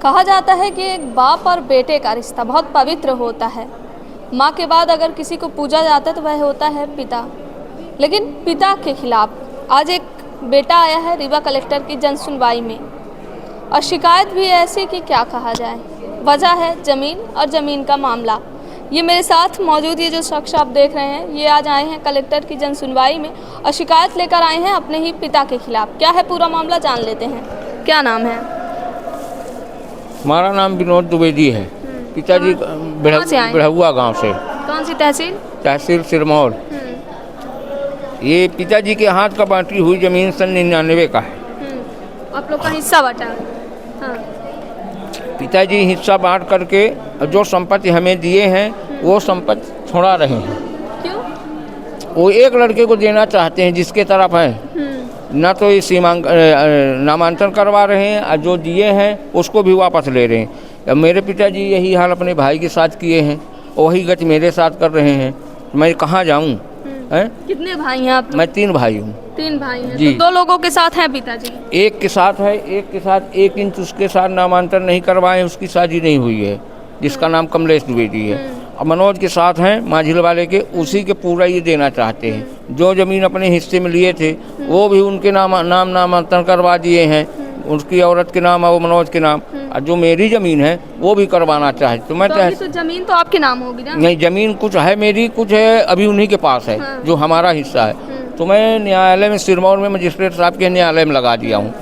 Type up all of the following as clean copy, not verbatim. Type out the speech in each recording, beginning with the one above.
कहा जाता है कि एक बाप और बेटे का रिश्ता बहुत पवित्र होता है। माँ के बाद अगर किसी को पूजा जाता है तो वह होता है पिता। लेकिन पिता के खिलाफ आज एक बेटा आया है रीवा कलेक्टर की जन सुनवाई में, और शिकायत भी ऐसी कि क्या कहा जाए। वजह है ज़मीन और ज़मीन का मामला। ये मेरे साथ मौजूद ये जो शख्स आप देख रहे हैं, ये आज आए हैं कलेक्टर की जन सुनवाई में और शिकायत लेकर आए हैं अपने ही पिता के खिलाफ। क्या है पूरा मामला, जान लेते हैं। क्या नाम है? हमारा नाम विनोद द्विवेदी है। पिताजी बिढ़हुआ गांव से। कौन सी तहसील? तहसील सिरमौर। ये पिताजी के हाथ का बांटी हुई जमीन सन 99 का है। आप लोग का हिस्सा बटा? हाँ। पिताजी हिस्सा बांट करके जो संपत्ति हमें दिए हैं वो संपत्ति छोड़ा रहे हैं। क्यों? वो एक लड़के को देना चाहते हैं जिसके तरफ है, ना तो ये नामांतरण करवा रहे हैं और जो दिए हैं उसको भी वापस ले रहे हैं। मेरे पिताजी यही हाल अपने भाई के साथ किए हैं, वही गति मेरे साथ कर रहे हैं। मैं कहाँ जाऊँ? कितने भाई हैं आप? मैं 3 भाई हूँ। 3 भाई हैं जी। तो 2 लोगों के साथ हैं पिताजी? एक के साथ है, एक के साथ 1 इंच उसके साथ नामांतरण नहीं करवाए, उसकी शादी नहीं हुई है, जिसका नाम कमलेश द्विवेदी है। और मनोज के साथ हैं माझिल वाले के, उसी के पूरा ये देना चाहते हैं। जो ज़मीन अपने हिस्से में लिए थे वो भी उनके नामांतरण करवा दिए हैं, उसकी औरत के नाम और वो मनोज के नाम। और जो मेरी ज़मीन है वो भी करवाना चाहते। तो मैं तो ज़मीन तो आपके नाम होगी ना? नहीं, ज़मीन कुछ है मेरी, कुछ है अभी उन्हीं के पास है। हाँ। जो हमारा हिस्सा है तो मैं न्यायालय में सिरमौर में मजिस्ट्रेट साहब के न्यायालय में लगा दिया हूँ।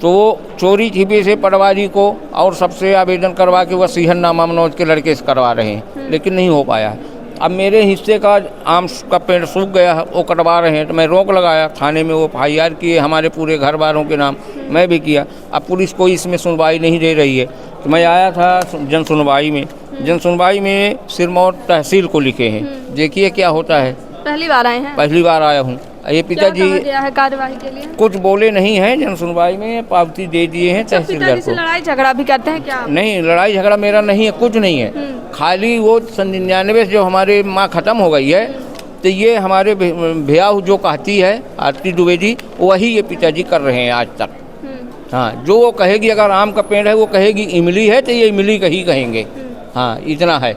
तो वो चोरी छिपे से पटवारी को और सबसे आवेदन करवा के वसीहन नामा मनोज के लड़के से करवा रहे हैं, लेकिन नहीं हो पाया है। अब मेरे हिस्से का आम का पेड़ सूख गया है, वो कटवा रहे हैं। तो मैं रोक लगाया, थाने में वो FIR किए, हमारे पूरे घर वालों के नाम, मैं भी किया। अब पुलिस कोई इसमें सुनवाई नहीं दे रही है। तो मैं आया था जन सुनवाई में। जन सुनवाई में सिरमौर तहसील को लिखे हैं, देखिए क्या होता है। पहली बार आए हैं? पहली बार आया हूँ। ये पिताजी है कार्यवाही के लिए? कुछ बोले नहीं हैं, जन सुनवाई में पावती दे दिए हैं तहसीलदार को। लड़ाई झगड़ा भी करते हैं क्या? नहीं, लड़ाई झगड़ा मेरा नहीं है, कुछ नहीं है। खाली वो सन 99 से जो हमारे माँ ख़त्म हो गई है, तो ये हमारे भैया जो कहती है आरती द्विवेदी, वही ये पिताजी कर रहे हैं आज तक। हाँ, जो वो कहेगी, अगर आम का पेड़ है वो कहेगी इमली है तो ये इमली का ही कहेंगे। हाँ, इतना है।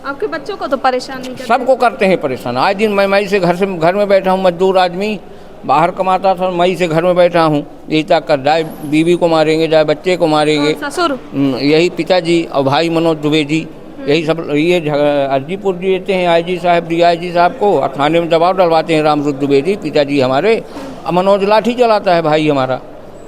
आपके बच्चों को तो परेशान नहीं करते? सबको करते हैं परेशान। आज दिन मैं मई से घर में बैठा हूँ, मजदूर आदमी बाहर कमाता था, मई से घर में बैठा हूँ। यही तक कर, जाए बीवी को मारेंगे, जाए बच्चे को मारेंगे। ससुर? यही पिताजी और भाई मनोज द्विवेदी, यही सब ये अर्जी पूर्व देते हैं IG साहब, DIG साहब को, और थाने में दबाव डलवाते हैं। रामरुद्र द्विवेदी पिताजी हमारे, और मनोज लाठी चलाता है भाई हमारा,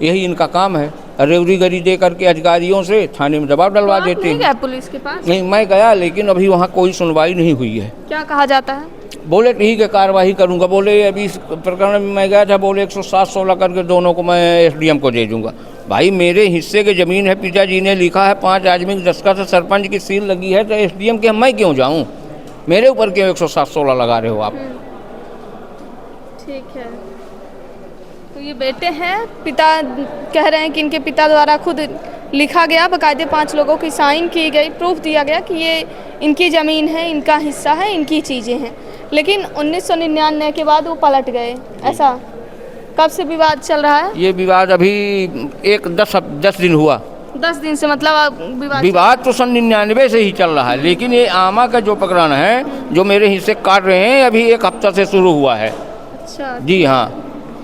यही इनका काम है। रेवड़ी गरी दे करके अधिकारियों से थाने में दबाव डलवा देते हैं। पुलिस के पास? नहीं, मैं गया, लेकिन अभी वहाँ कोई सुनवाई नहीं हुई है। क्या कहा जाता है? बोले ठीक है कार्रवाई करूँगा। बोले अभी इस प्रकरण में मैं गया था, बोले 107-16 करके दोनों को मैं SDM को दे दूँगा। भाई मेरे हिस्से की ज़मीन है, पिताजी ने लिखा है, 5 आदमी की दस्तखत से सरपंच की सील लगी है, तो SDM के मैं क्यों जाऊँ? मेरे ऊपर क्यों 107-16 लगा रहे हो आप? ठीक है। तो ये बेटे हैं, पिता कह रहे हैं कि इनके पिता द्वारा खुद लिखा गया, बाकायदे 5 लोगों की साइन की गई, प्रूफ दिया गया कि ये इनकी ज़मीन है, इनका हिस्सा है, इनकी चीज़ें हैं। लेकिन 1999 के बाद वो पलट गए, ऐसा? कब से विवाद चल रहा है? ये विवाद अभी 10 दिन हुआ। 10 दिन से? मतलब विवाद तो सन 99 से ही चल रहा है, लेकिन ये आमा का जो प्रकरण है, जो मेरे हिस्से काट रहे हैं, अभी 1 हफ्ता से शुरू हुआ है। अच्छा जी हाँ।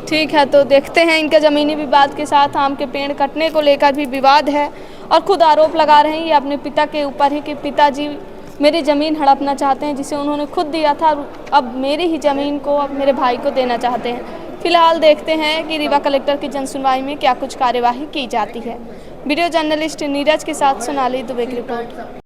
ठीक है, तो देखते हैं। इनका ज़मीनी विवाद के साथ आम के पेड़ कटने को लेकर भी विवाद है, और खुद आरोप लगा रहे हैं ये अपने पिता के ऊपर है कि पिताजी मेरी ज़मीन हड़पना चाहते हैं, जिसे उन्होंने खुद दिया था, अब मेरी ही ज़मीन को अब मेरे भाई को देना चाहते हैं। फिलहाल देखते हैं कि रीवा कलेक्टर की जनसुनवाई में क्या कुछ कार्यवाही की जाती है। वीडियो जर्नलिस्ट नीरज के साथ सोनाली दुबे की रिपोर्ट।